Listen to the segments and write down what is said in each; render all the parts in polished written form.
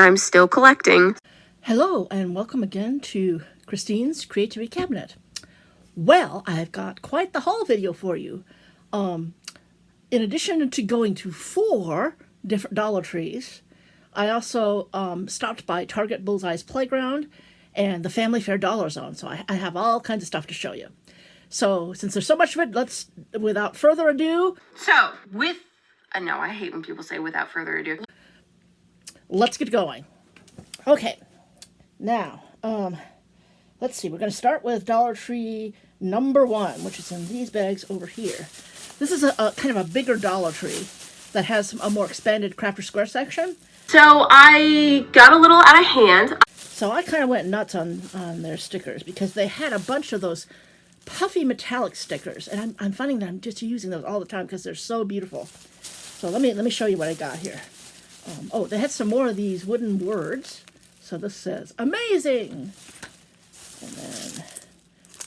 I'm still collecting. Hello, and welcome again to Christine's Creativity Cabinet. Well, I've got quite the haul video for you. In addition to going to 4 different Dollar Trees, I also stopped by Target Bullseye's Playground and the Family Fair Dollar Zone, so I have all kinds of stuff to show you. So, since there's so much of it, without further ado... No, I hate when people say without further ado. Let's get going. Okay, now, let's see. We're going to start with Dollar Tree number 1, which is in these bags over here. This is a kind of a bigger Dollar Tree that has a more expanded Crafter Square section. So I got a little out of hand. So I kind of went nuts on their stickers because they had a bunch of those puffy metallic stickers, and I'm finding that I'm just using those all the time because they're so beautiful. So let me show you what I got here. They had some more of these wooden words. So this says amazing, and then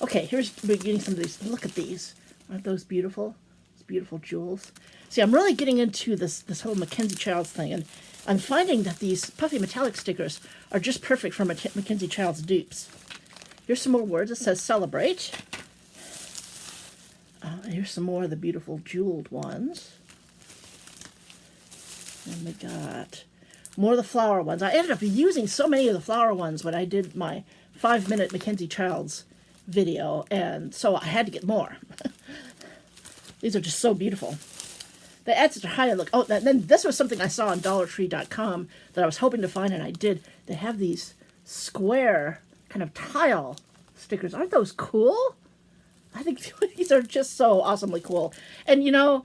we're getting some of these. Look at these, aren't those beautiful? These beautiful jewels. See, I'm really getting into this whole Mackenzie Childs thing, and I'm finding that these puffy metallic stickers are just perfect for Mackenzie Childs dupes. Here's some more words. It says celebrate. Here's some more of the beautiful jeweled ones. And we got more of the flower ones. I ended up using so many of the flower ones when I did my 5-minute Mackenzie Childs video, and so I had to get more. These are just so beautiful. They add such a high look. Oh, then this was something I saw on DollarTree.com that I was hoping to find, and I did. They have these square kind of tile stickers. Aren't those cool? I think these are just so awesomely cool. And you know,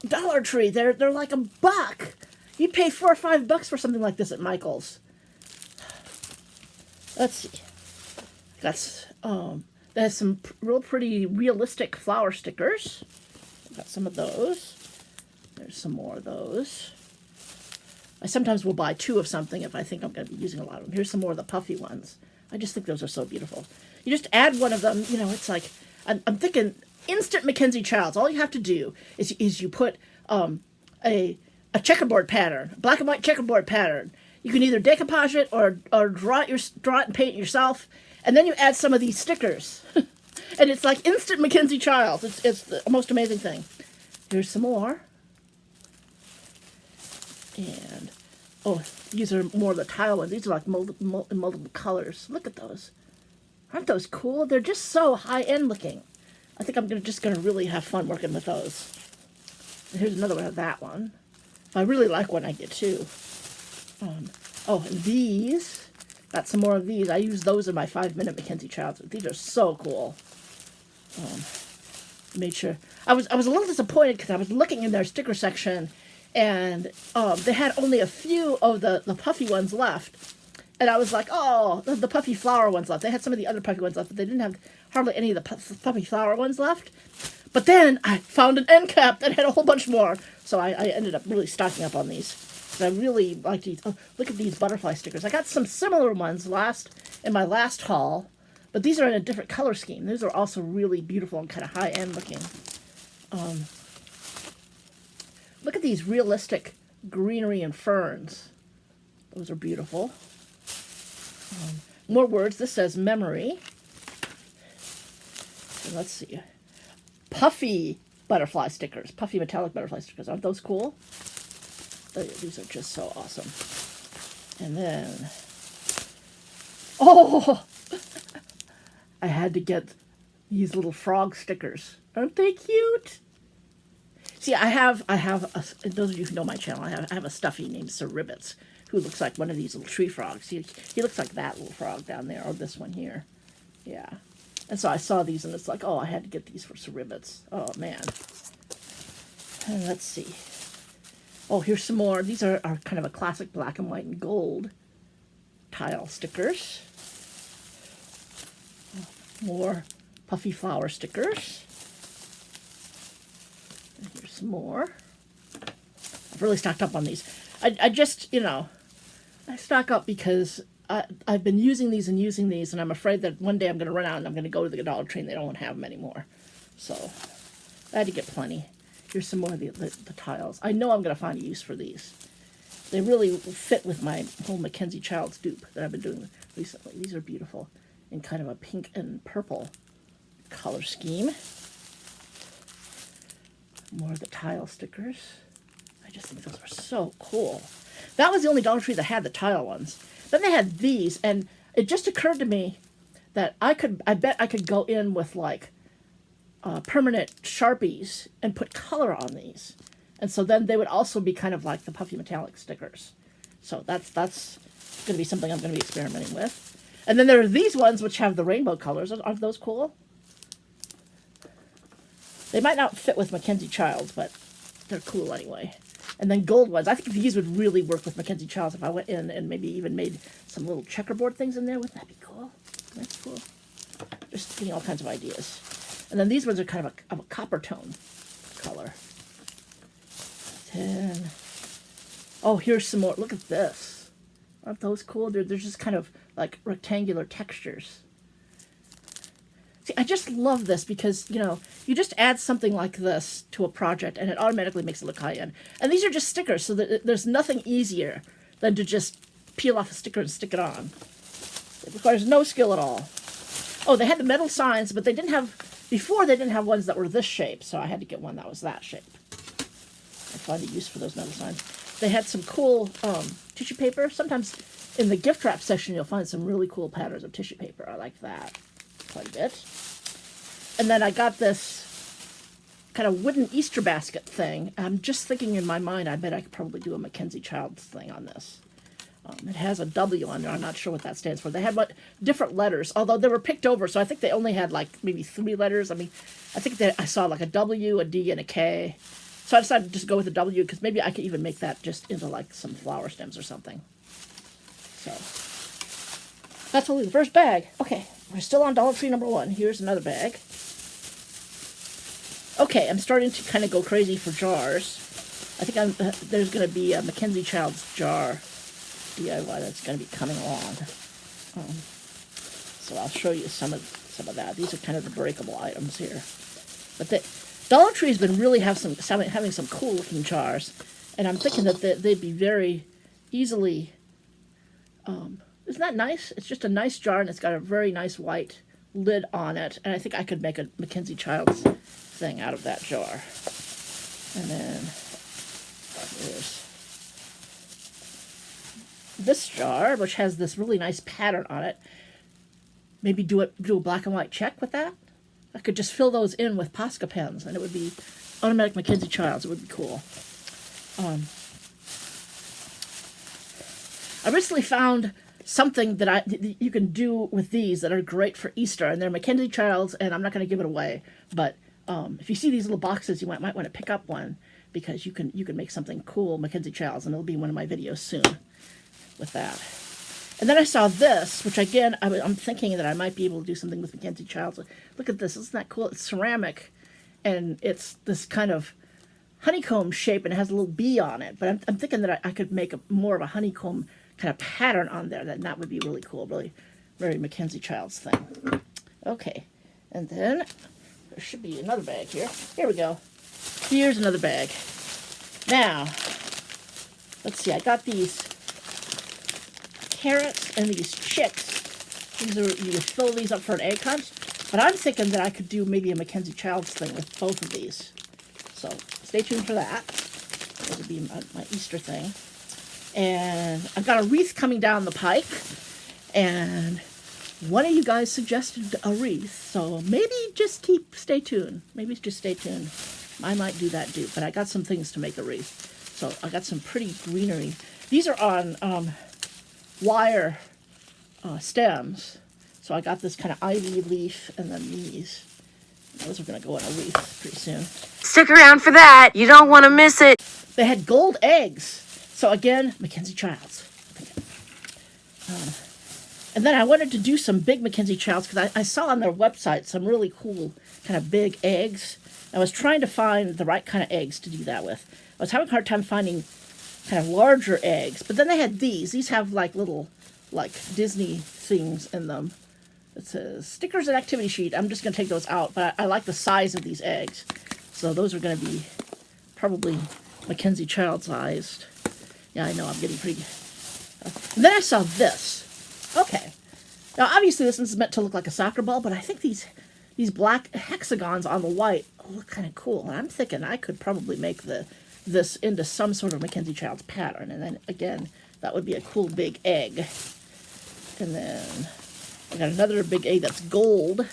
Dollar Tree, they're like $1. You'd pay $4 or $5 for something like this at Michael's. Let's see. There's some real pretty realistic flower stickers. Got some of those. There's some more of those. I sometimes will buy 2 of something if I think I'm going to be using a lot of them. Here's some more of the puffy ones. I just think those are so beautiful. You just add one of them, you know, it's like, I'm thinking instant Mackenzie Childs. All you have to do is you put a checkerboard pattern, black and white checkerboard pattern. You can either decoupage it or draw it and paint it yourself, and then you add some of these stickers. And it's like instant Mackenzie Childs. It's the most amazing thing. Here's some more. And, these are more of the tile ones. These are like multiple colors. Look at those. Aren't those cool? They're just so high-end looking. I think I'm just going to really have fun working with those. And here's another one of that one. I really like one, I get 2. And these. Got some more of these. I use those in my 5-minute Mackenzie Childs. These are so cool. Made sure. I was a little disappointed because I was looking in their sticker section, and they had only a few of the puffy ones left. And I was like, oh, the puffy flower ones left. They had some of the other puffy ones left, but they didn't have hardly any of the puffy flower ones left. But then I found an end cap that had a whole bunch more. So I ended up really stocking up on these. I really like these. Oh, look at these butterfly stickers. I got some similar ones in my last haul, but these are in a different color scheme. These are also really beautiful and kind of high-end looking. Look at these realistic greenery and ferns. Those are beautiful. More words. This says memory. And let's see. Puffy butterfly stickers. Puffy metallic butterfly stickers. Aren't those cool? These are just so awesome. And then... I had to get these little frog stickers. Aren't they cute? See, I have those of you who know my channel, I have a stuffy named Sir Ribbits, who looks like one of these little tree frogs. He looks like that little frog down there, or this one here. Yeah. And so I saw these, and it's like, oh, I had to get these for Sir Ribbits. Oh, man. And let's see. Oh, here's some more. These are kind of a classic black and white and gold tile stickers. More puffy flower stickers. And here's some more. I've really stocked up on these. I just, you know, I stock up because I've been using these, and I'm afraid that one day I'm going to run out and I'm going to go to the Dollar Tree and they don't have them anymore. So I had to get plenty. Here's some more of the tiles. I know I'm going to find a use for these. they really fit with my whole Mackenzie Childs dupe that I've been doing recently. These are beautiful in kind of a pink and purple color scheme. More of the tile stickers. I just think those are so cool. That was the only Dollar Tree that had the tile ones. Then they had these, and it just occurred to me that I bet I could go in with like permanent Sharpies and put color on these. And so then they would also be kind of like the Puffy metallic stickers. So that's going to be something I'm going to be experimenting with. And then there are these ones which have the rainbow colors. Aren't those cool? They might not fit with Mackenzie Childs, but they're cool anyway. And then gold ones. I think these would really work with Mackenzie Childs if I went in and maybe even made some little checkerboard things in there. Wouldn't that be cool? That's cool. Just getting all kinds of ideas. And then these ones are kind of a copper tone color. And, oh, here's some more. Look at this. Aren't those cool? They're just kind of like rectangular textures. See, I just love this because, you know, you just add something like this to a project and it automatically makes it look high-end. And these are just stickers, so that there's nothing easier than to just peel off a sticker and stick it on. It requires no skill at all. Oh, they had the metal signs, but they didn't have, before they didn't have ones that were this shape, so I had to get one that was that shape. I find a use for those metal signs. They had some cool tissue paper. Sometimes in the gift wrap section, you'll find some really cool patterns of tissue paper. I like that quite a bit. And then I got this kind of wooden Easter basket thing. I'm just thinking in my mind, I bet I could probably do a Mackenzie Childs thing on this. It has a W on there. I'm not sure what that stands for. They had different letters, although they were picked over, so I think they only had like maybe 3 letters. I mean, I think that I saw like a W, a D, and a K. So I decided to just go with the W because maybe I could even make that just into like some flower stems or something. So that's only the first bag. Okay, we're still on Dollar Tree number 1. Here's another bag. Okay, I'm starting to kind of go crazy for jars. I think there's going to be a Mackenzie Childs jar DIY that's going to be coming along. So I'll show you some of that. These are kind of the breakable items here. But the Dollar Tree has been really having some cool looking jars, and I'm thinking that they'd be very easily. Isn't that nice? It's just a nice jar, and it's got a very nice white lid on it, and I think I could make a Mackenzie Childs thing out of that jar. And then there's this jar, which has this really nice pattern on it. Maybe do a black and white check with that. I could just fill those in with Posca pens, and it would be automatic Mackenzie Childs. It would be cool. I recently found something that you can do with these that are great for Easter, and they're Mackenzie Childs, and I'm not going to give it away, but if you see these little boxes, you might want to pick up one because you can make something cool Mackenzie Childs, and it'll be one of my videos soon with that. And then I saw this, which again, I'm thinking that I might be able to do something with Mackenzie Childs. Look at this. Isn't that cool? It's ceramic, and it's this kind of honeycomb shape, and it has a little bee on it. But I'm thinking that I could make more of a honeycomb kind of pattern on there. That would be really cool. Really, very Mackenzie Childs thing. Okay. And then there should be another bag here. Here we go. Here's another bag. Now, let's see. I got these carrots and these chicks. You would fill these up for an egg hunt. But I'm thinking that I could do maybe a Mackenzie Childs thing with both of these. So stay tuned for that. That would be my Easter thing. And I've got a wreath coming down the pike. And one of you guys suggested a wreath. So maybe just stay tuned. Maybe just stay tuned. I might do that too. But I got some things to make a wreath. So I got some pretty greenery. These are on wire stems. So I got this kind of ivy leaf and then these. Those are going to go in a wreath pretty soon. Stick around for that. You don't want to miss it. They had gold eggs. So again, Mackenzie Childs. And then I wanted to do some big Mackenzie Childs because I saw on their website some really cool kind of big eggs. I was trying to find the right kind of eggs to do that with. I was having a hard time finding kind of larger eggs. But then they had these. These have like little Disney things in them. It says stickers and activity sheet. I'm just going to take those out. But I like the size of these eggs. So those are going to be probably Mackenzie Childs-sized. Yeah, I know, I'm getting pretty... And then I saw this. Okay. Now, obviously, this is meant to look like a soccer ball, but I think these black hexagons on the white look kind of cool. And I'm thinking I could probably make this into some sort of Mackenzie Childs pattern. And then, again, that would be a cool big egg. And then I got another big egg that's gold.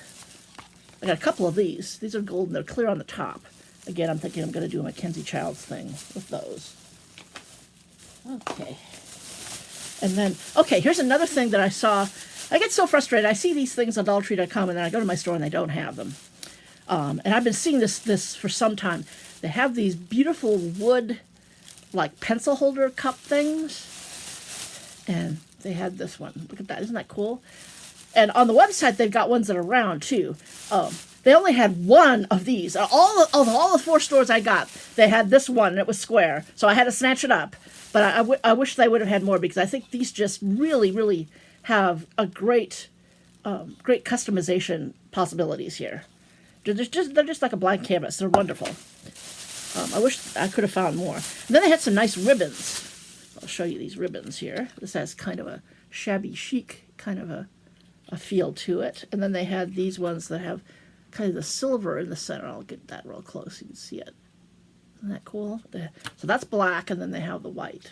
I got a couple of these. These are gold, and they're clear on the top. Again, I'm thinking I'm going to do a Mackenzie Childs thing with those. Okay. And then, okay, here's another thing that I saw. I get so frustrated. I see these things on DollarTree.com, and then I go to my store and they don't have them. And I've been seeing this for some time. They have these beautiful wood, like pencil holder cup things. And they had this one. Look at that. Isn't that cool? And on the website, they've got ones that are round, too. They only had one of these. All the 4 stores I got, they had this one, and it was square. So I had to snatch it up. But I wish they would have had more, because I think these just really, really have a great customization possibilities here. They're just like a blank canvas. They're wonderful. I wish I could have found more. And then they had some nice ribbons. I'll show you these ribbons here. This has kind of a shabby chic kind of a feel to it. And then they had these ones that have kind of the silver in the center. I'll get that real close so you can see it. Isn't that cool? So that's black, and then they have the white.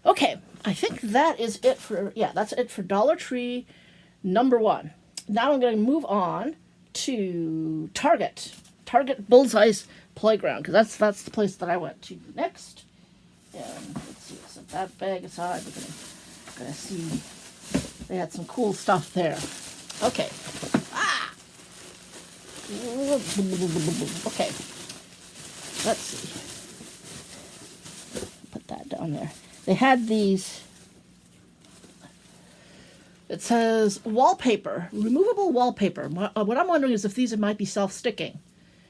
Okay, I think that is it for, that's it for Dollar Tree number 1. Now I'm going to move on to Target. Target Bullseye's Playground, because that's the place that I went to next. And let's see, set that bag aside. We're going to see, they had some cool stuff there. Okay. Okay. Let's see. Put that down there. They had these. It says wallpaper, removable wallpaper. What I'm wondering is if these might be self-sticking.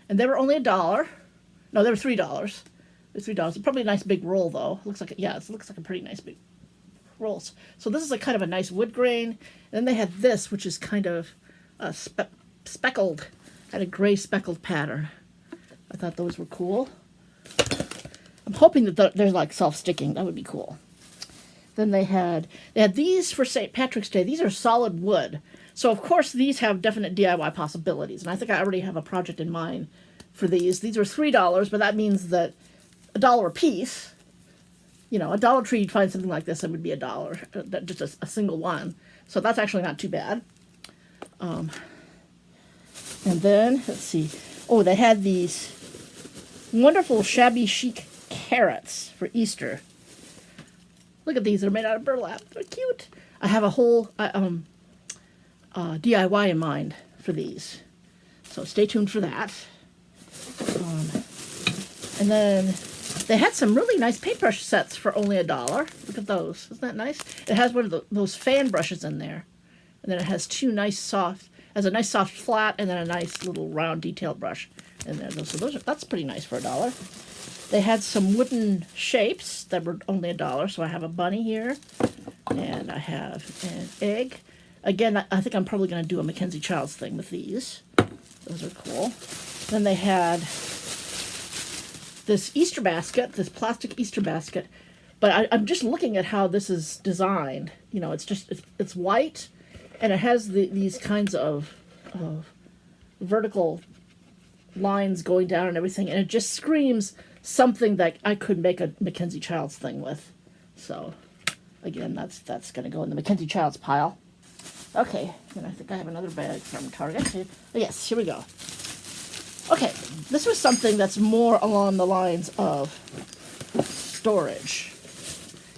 And they were only $1. No, they were $3. They're $3. Probably a nice big roll, though. Looks like it looks like a pretty nice big roll. So this is a kind of a nice wood grain. And then they had this, which is kind of a speckled, kind of gray speckled pattern. I thought those were cool. I'm hoping that they're like self-sticking. That would be cool. Then they had these for St. Patrick's Day. These are solid wood. So, of course, these have definite DIY possibilities. And I think I already have a project in mind for these. These are $3, but that means that $1 a piece. You know, a Dollar Tree, you'd find something like this, it would be $1. Just a single one. So that's actually not too bad. And then, let's see. Oh, they had these wonderful shabby chic carrots for Easter. Look at these. They're made out of burlap. They're cute. I have a whole DIY in mind for these. So stay tuned for that. And then they had some really nice paintbrush sets for only $1. Look at those. Isn't that nice? It has one of those fan brushes in there. And then it has a nice soft flat and then a nice little round detailed brush in there. So that's pretty nice for $1. They had some wooden shapes that were only $1. So I have a bunny here, and I have an egg. Again, I think I'm probably going to do a Mackenzie Childs thing with these. Those are cool. Then they had this Easter basket, this plastic Easter basket. But I'm just looking at how this is designed. You know, it's white, and it has these kinds of vertical lines going down and everything, and it just screams something that I could make a Mackenzie Childs thing with. So, again, that's going to go in the Mackenzie Childs pile. Okay, and I think I have another bag from Target. Oh, yes, here we go. Okay, this was something that's more along the lines of storage.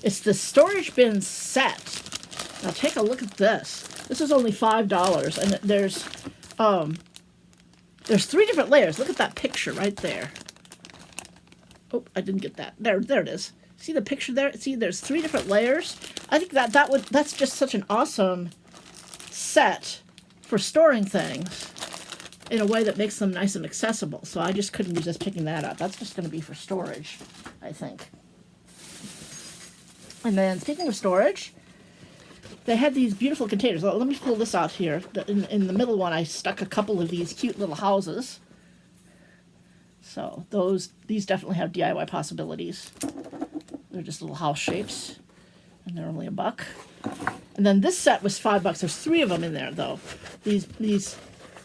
It's the storage bin set. Now take a look at this. This is only $5, and there's 3 different layers. Look at that picture right there. Oh, I didn't get that. There it is. See the picture there? See, there's 3 different layers. I think that's just such an awesome set for storing things in a way that makes them nice and accessible. So I just couldn't resist picking that up. That's just going to be for storage, I think. And then, speaking of storage, they had these beautiful containers. Well, let me pull this out here. In the middle one, I stuck a couple of these cute little houses. So these definitely have DIY possibilities. They're just little house shapes, and they're only $1. And then this set was $5. There's 3 of them in there, though. These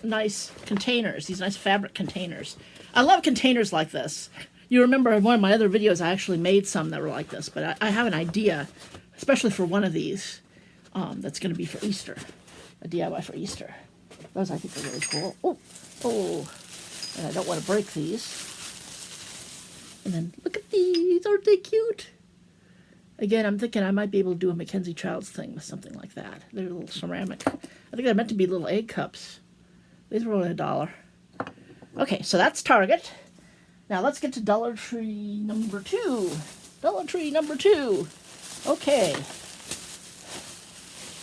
nice containers, these nice fabric containers. I love containers like this. You remember in one of my other videos, I actually made some that were like this, but I have an idea, especially for one of these, that's going to be for Easter, a DIY for Easter. Those I think are really cool. Oh, and I don't want to break these. And then look at these, aren't they cute? Again, I'm thinking I might be able to do a Mackenzie Childs thing with something like that. They're little ceramic. I think they're meant to be little egg cups. These were only $1. Okay, so that's Target. Now let's get to Dollar Tree number 2. Dollar Tree number 2. Okay.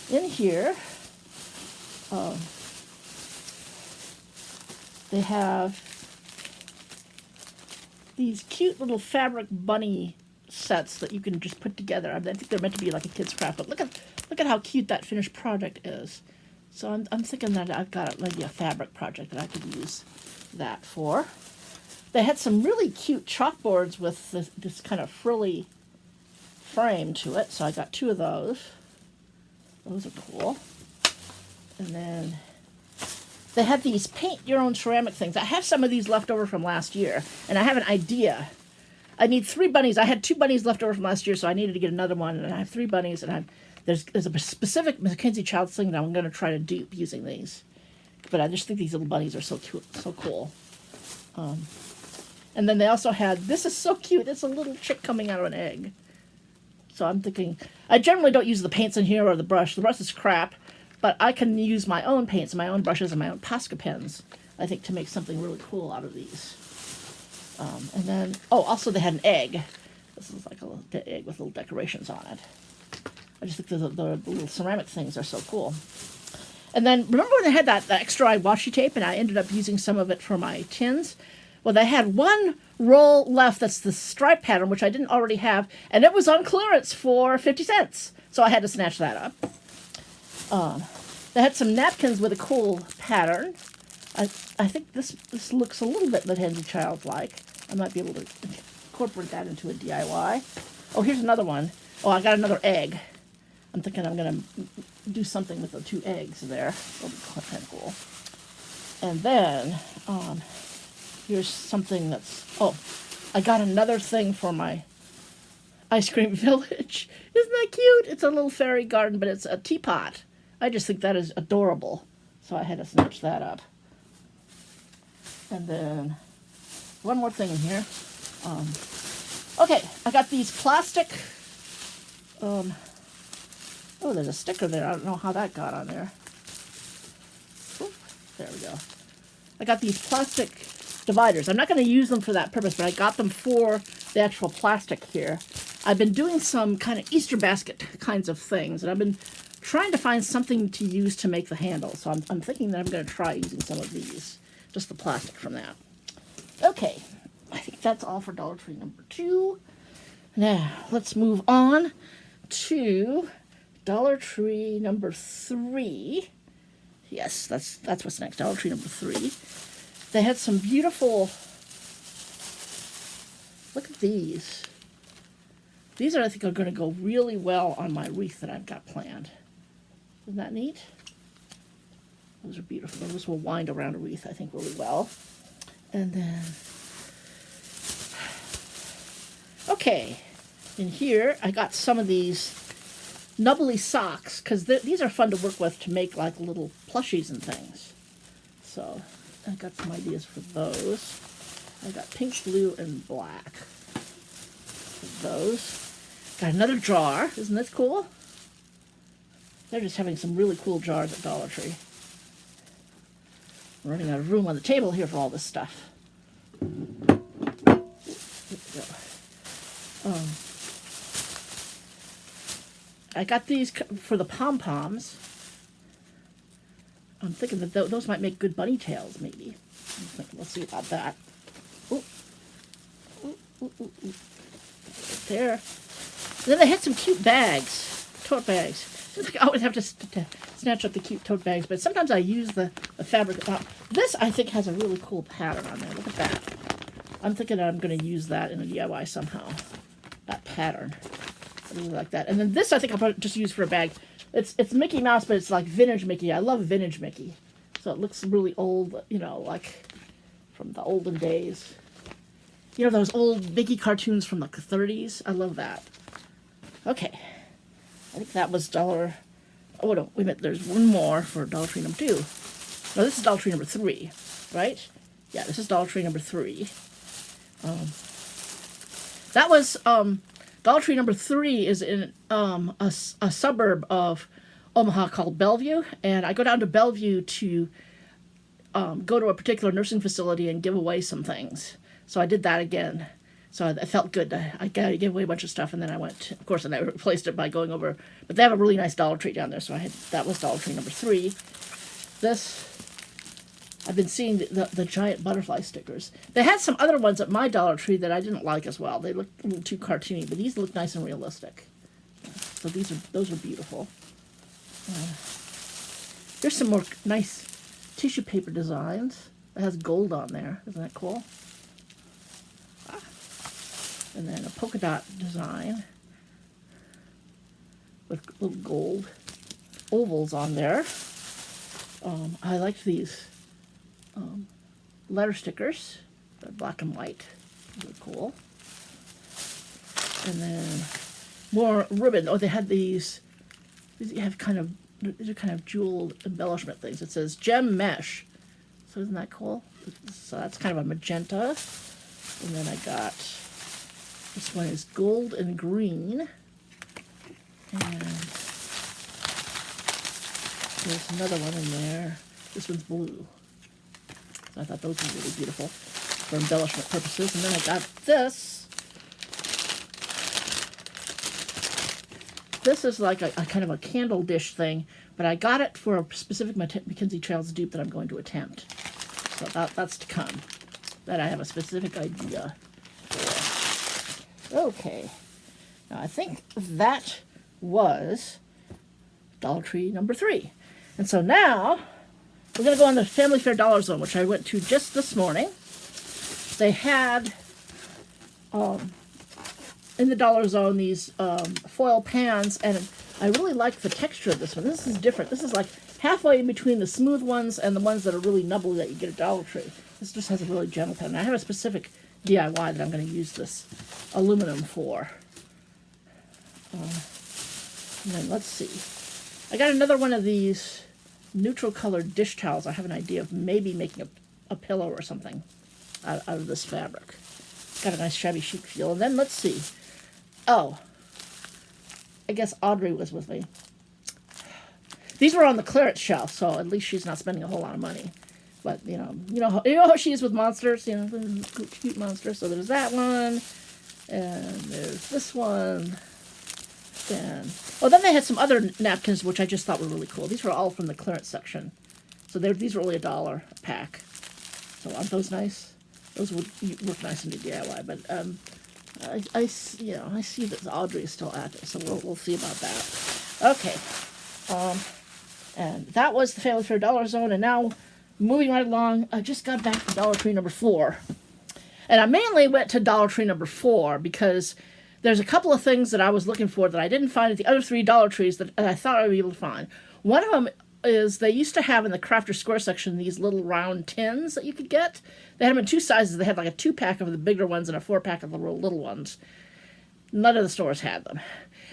In here, they have these cute little fabric bunny sets that you can just put together. I think they're meant to be like a kid's craft, but look at how cute that finished project is. So I'm thinking that I've got maybe a fabric project that I could use that for. They had some really cute chalkboards with this kind of frilly frame to it, so I got 2 of those. Those are cool. And then they had these paint your own ceramic things. I have some of these left over from last year, and I have an idea. I need 3 bunnies. I had 2 bunnies left over from last year, so I needed to get another one, and I have 3 bunnies, and there's a specific Mackenzie Childs thing that I'm going to try to dupe using these. But I just think these little bunnies are so cute, so cool. And then they also had, this is so cute, it's a little chick coming out of an egg. So I'm thinking, I generally don't use the paints in here or the brush. The brush is crap, but I can use my own paints, my own brushes, and my own Posca pens, I think, to make something really cool out of these. And then, also they had an egg. This is like a little egg with little decorations on it. I just think the little ceramic things are so cool. And then, remember when they had that extra washi tape, and I ended up using some of it for my tins? Well, they had 1 roll left that's the stripe pattern, which I didn't already have, and it was on clearance for 50 cents. So I had to snatch that up. They had some napkins with a cool pattern. I think this looks a little bit Mackenzie Childs-like. I might be able to incorporate that into a DIY. Oh, here's another one. Oh, I got another egg. I'm thinking I'm going to do something with the 2 eggs there. That'll be kind of cool. And then, here's something that's... Oh, I got another thing for my ice cream village. Isn't that cute? It's a little fairy garden, but it's a teapot. I just think that is adorable. So I had to snatch that up. And then, one more thing in here. Okay, I got these plastic... Oh, there's a sticker there. I don't know how that got on there. Oop, there we go. I got these plastic dividers. I'm not going to use them for that purpose, but I got them for the actual plastic here. I've been doing some kind of Easter basket kinds of things, and I've been trying to find something to use to make the handle. So I'm thinking that I'm going to try using some of these, just the plastic from that. Okay, I think that's all for Dollar Tree number 2. Now, let's move on to Dollar Tree number 3. Yes, that's what's next. Dollar Tree number 3. They had some beautiful... Look at these. These I think are going to go really well on my wreath that I've got planned. Isn't that neat? Those are beautiful. Those will wind around a wreath, I think, really well. And then... Okay. In here, I got some of these Nubby Socks, because these are fun to work with to make like little plushies and things. So I got some ideas for those. I got pink, blue, and black. Those. Got another jar. Isn't this cool? They're just having some really cool jars at Dollar Tree. I'm running out of room on the table here for all this stuff. There we go. I got these for the pom-poms. I'm thinking that those might make good bunny tails, maybe. We'll see about that. Ooh. Ooh, ooh, ooh, ooh. There. And then they had some cute bags, tote bags. I always have to snatch up the cute tote bags, but sometimes I use the fabric. This, I think, has a really cool pattern on there. Look at that. I'm thinking that I'm going to use that in a DIY somehow. That pattern. pattern. I really like that. And then this I think I'll probably just use for a bag. It's Mickey Mouse, but it's like vintage Mickey. I love vintage Mickey. So it looks really old, you know, like from the olden days. You know, those old Mickey cartoons from like the 30s? I love that. Okay. I think that was dollar... Oh, no, wait a minute. There's one more for Dollar Tree number 2. No, this is Dollar Tree number 3, right? Yeah, this is Dollar Tree number 3. That was... Dollar Tree number 3 is in a suburb of Omaha called Bellevue, and I go down to Bellevue to go to a particular nursing facility and give away some things. So I did that again. So I felt good. I got to give away a bunch of stuff, and then I went, of course, and I replaced it by going over. But they have a really nice Dollar Tree down there, so that was Dollar Tree number 3. This, I've been seeing the giant butterfly stickers. They had some other ones at my Dollar Tree that I didn't like as well. They looked a little too cartoony, but these look nice and realistic. So those are beautiful. Here's some more nice tissue paper designs. It has gold on there. Isn't that cool? And then a polka dot design with little gold ovals on there. I liked these letter stickers. They're black and white. Really cool. And then more ribbon. Oh, they had these have these are kind of jeweled embellishment things. It says gem mesh. So isn't that cool? So that's kind of a magenta. And then I got, this one is gold and green. And there's another one in there. This one's blue. So I thought those were really beautiful for embellishment purposes. And then I got this. This is like a kind of a candle dish thing, but I got it for a specific Mackenzie Trails dupe that I'm going to attempt. So that's to come. That I have a specific idea for. Okay. Now I think that was Dollar Tree number 3. And so now we're going to go on the Family Fair Dollar Zone, which I went to just this morning. They had in the Dollar Zone these foil pans, and I really like the texture of this one. This is different. This is like halfway in between the smooth ones and the ones that are really nubbly that you get at Dollar Tree. This just has a really gentle pen. I have a specific DIY that I'm going to use this aluminum for. And then let's see. I got another one of these neutral colored dish towels. I have an idea of maybe making a pillow or something out of this fabric. Got a nice shabby chic feel. And then let's see. Oh, I guess Audrey was with me. These were on the clearance shelf, so at least she's not spending a whole lot of money. But you know how she is with monsters. You know, cute monsters. So there's that one, and there's this one. And then they had some other napkins which I just thought were really cool. These were all from the clearance section, so these were only $1 a pack. So aren't those nice? Those would look nice in the DIY, but I see that Audrey is still at it, so we'll see about that. Okay, and that was the Family Fair Dollar Zone, and now moving right along, I just got back from Dollar Tree number 4, and I mainly went to Dollar Tree number 4 because there's a couple of things that I was looking for that I didn't find at the other 3 Dollar Trees that I thought I would be able to find. One of them is they used to have in the Crafter Square section these little round tins that you could get. They had them in 2 sizes. They had like a 2-pack of the bigger ones and a 4-pack of the real little ones. None of the stores had them.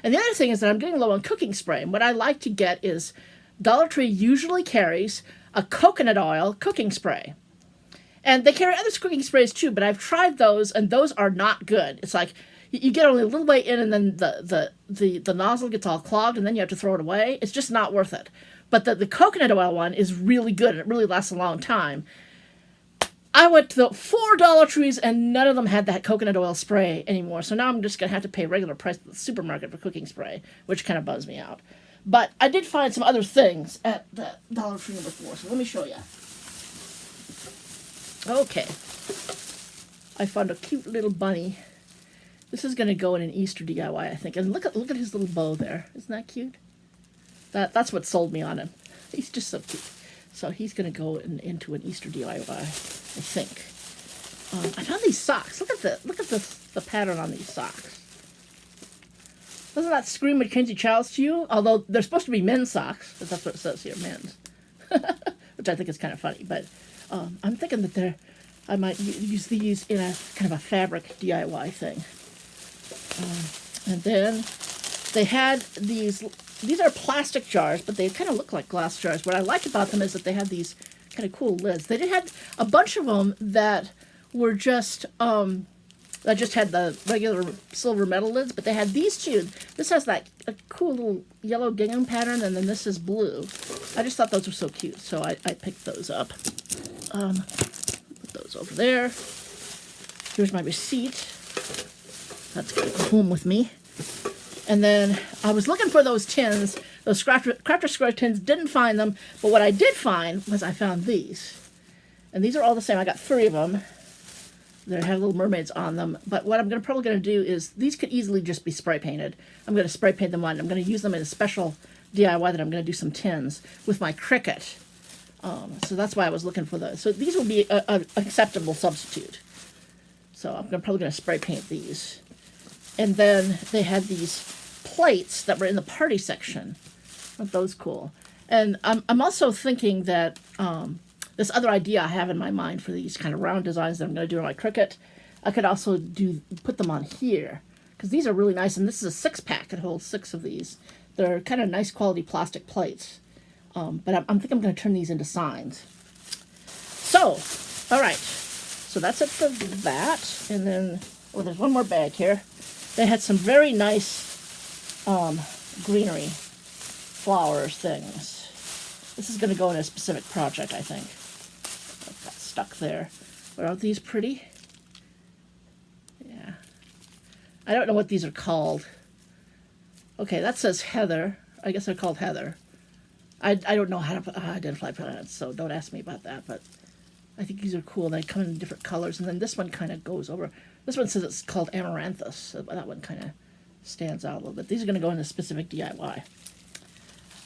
And the other thing is that I'm getting low on cooking spray. And what I like to get is Dollar Tree usually carries a coconut oil cooking spray. And they carry other cooking sprays too, but I've tried those and those are not good. It's like you get only a little way in and then the nozzle gets all clogged and then you have to throw it away. It's just not worth it. But the coconut oil one is really good and it really lasts a long time. I went to the 4 Dollar Trees and none of them had that coconut oil spray anymore. So now I'm just going to have to pay regular price at the supermarket for cooking spray, which kind of buzzed me out. But I did find some other things at the Dollar Tree number 4, so let me show you. Okay. I found a cute little bunny. This is going to go in an Easter DIY, I think. And look at his little bow there. Isn't that cute? That's what sold me on him. He's just so cute. So he's going to go into an Easter DIY, I think. I found these socks. Look at the pattern on these socks. Doesn't that scream Mackenzie Childs to you? Although they're supposed to be men's socks, but that's what it says here, men's. Which I think is kind of funny. But I'm thinking that I might use these in a kind of a fabric DIY thing. And then they had these are plastic jars, but they kind of look like glass jars. What I like about them is that they have these kind of cool lids. They did have a bunch of them that were just I just had the regular silver metal lids, but they had these two. This has a cool little yellow gingham pattern, and then this is blue. I just thought those were so cute, so I picked those up. Put those over there. Here's my receipt. That's going to go home with me. And then I was looking for those tins, those Crafter Square tins, didn't find them, but what I did find was I found these. And these are all the same. I got 3 of them. They have little mermaids on them. But what I'm probably going to do is, these could easily just be spray painted. I'm going to spray paint them on. I'm going to use them in a special DIY that I'm going to do some tins with my Cricut. So that's why I was looking for those. So these will be an acceptable substitute. So I'm probably going to spray paint these. And then they had these plates that were in the party section. Aren't those cool? And I'm also thinking that this other idea I have in my mind for these kind of round designs that I'm going to do on my Cricut, I could also put them on here. Because these are really nice, and this is a 6-pack. It holds 6 of these. They're kind of nice quality plastic plates. But I think I'm going to turn these into signs. So, all right. So that's it for that. And then, there's one more bag here. They had some very nice greenery flowers things. This is going to go in a specific project, I think. That got stuck there. But aren't these pretty? Yeah. I don't know what these are called. Okay, that says Heather. I guess they're called Heather. I don't know how to identify plants, so don't ask me about that. But I think these are cool. They come in different colors. And then this one kind of goes over. This one says it's called Amaranthus. So that one kind of stands out a little bit. These are going to go in a specific DIY.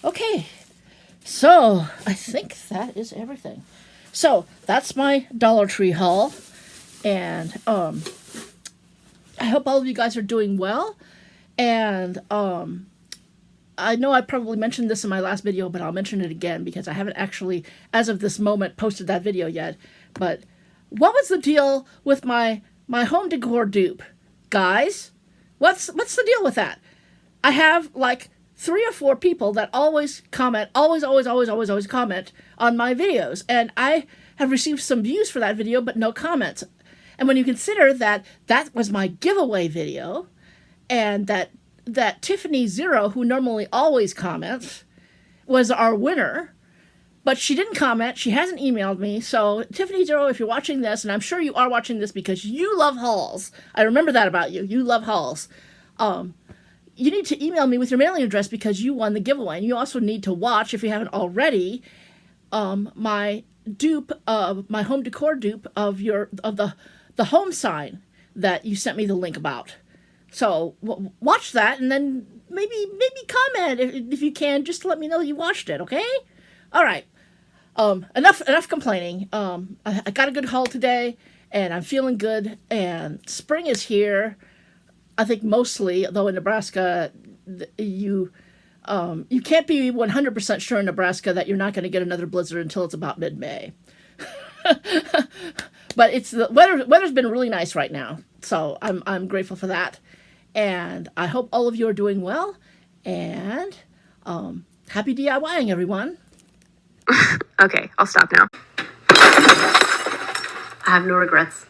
Okay. So I think that is everything. So that's my Dollar Tree haul. And I hope all of you guys are doing well. And I know I probably mentioned this in my last video, but I'll mention it again because I haven't actually, as of this moment, posted that video yet. But what was the deal with my home decor dupe? Guys, what's the deal with that? I have like 3 or 4 people that always comment, always comment on my videos. And I have received some views for that video, but no comments. And when you consider that that was my giveaway video, and that Tiffany Zero, who normally always comments, was our winner, but she didn't comment. She hasn't emailed me. So Tiffany Zero, if you're watching this, and I'm sure you are watching this because you love hauls. I remember that about you. You love hauls. You need to email me with your mailing address because you won the giveaway. And you also need to watch, if you haven't already, my dupe of my home decor dupe of the home sign that you sent me the link about. So watch that, and then maybe comment if you can, just to let me know that you watched it. Okay? All right. Enough complaining. I got a good haul today, and I'm feeling good. And spring is here. I think mostly, though in Nebraska, you can't be 100% sure in Nebraska that you're not going to get another blizzard until it's about mid-May. But the weather's been really nice right now, so I'm grateful for that. And I hope all of you are doing well, and happy DIYing, everyone. Okay, I'll stop now. I have no regrets.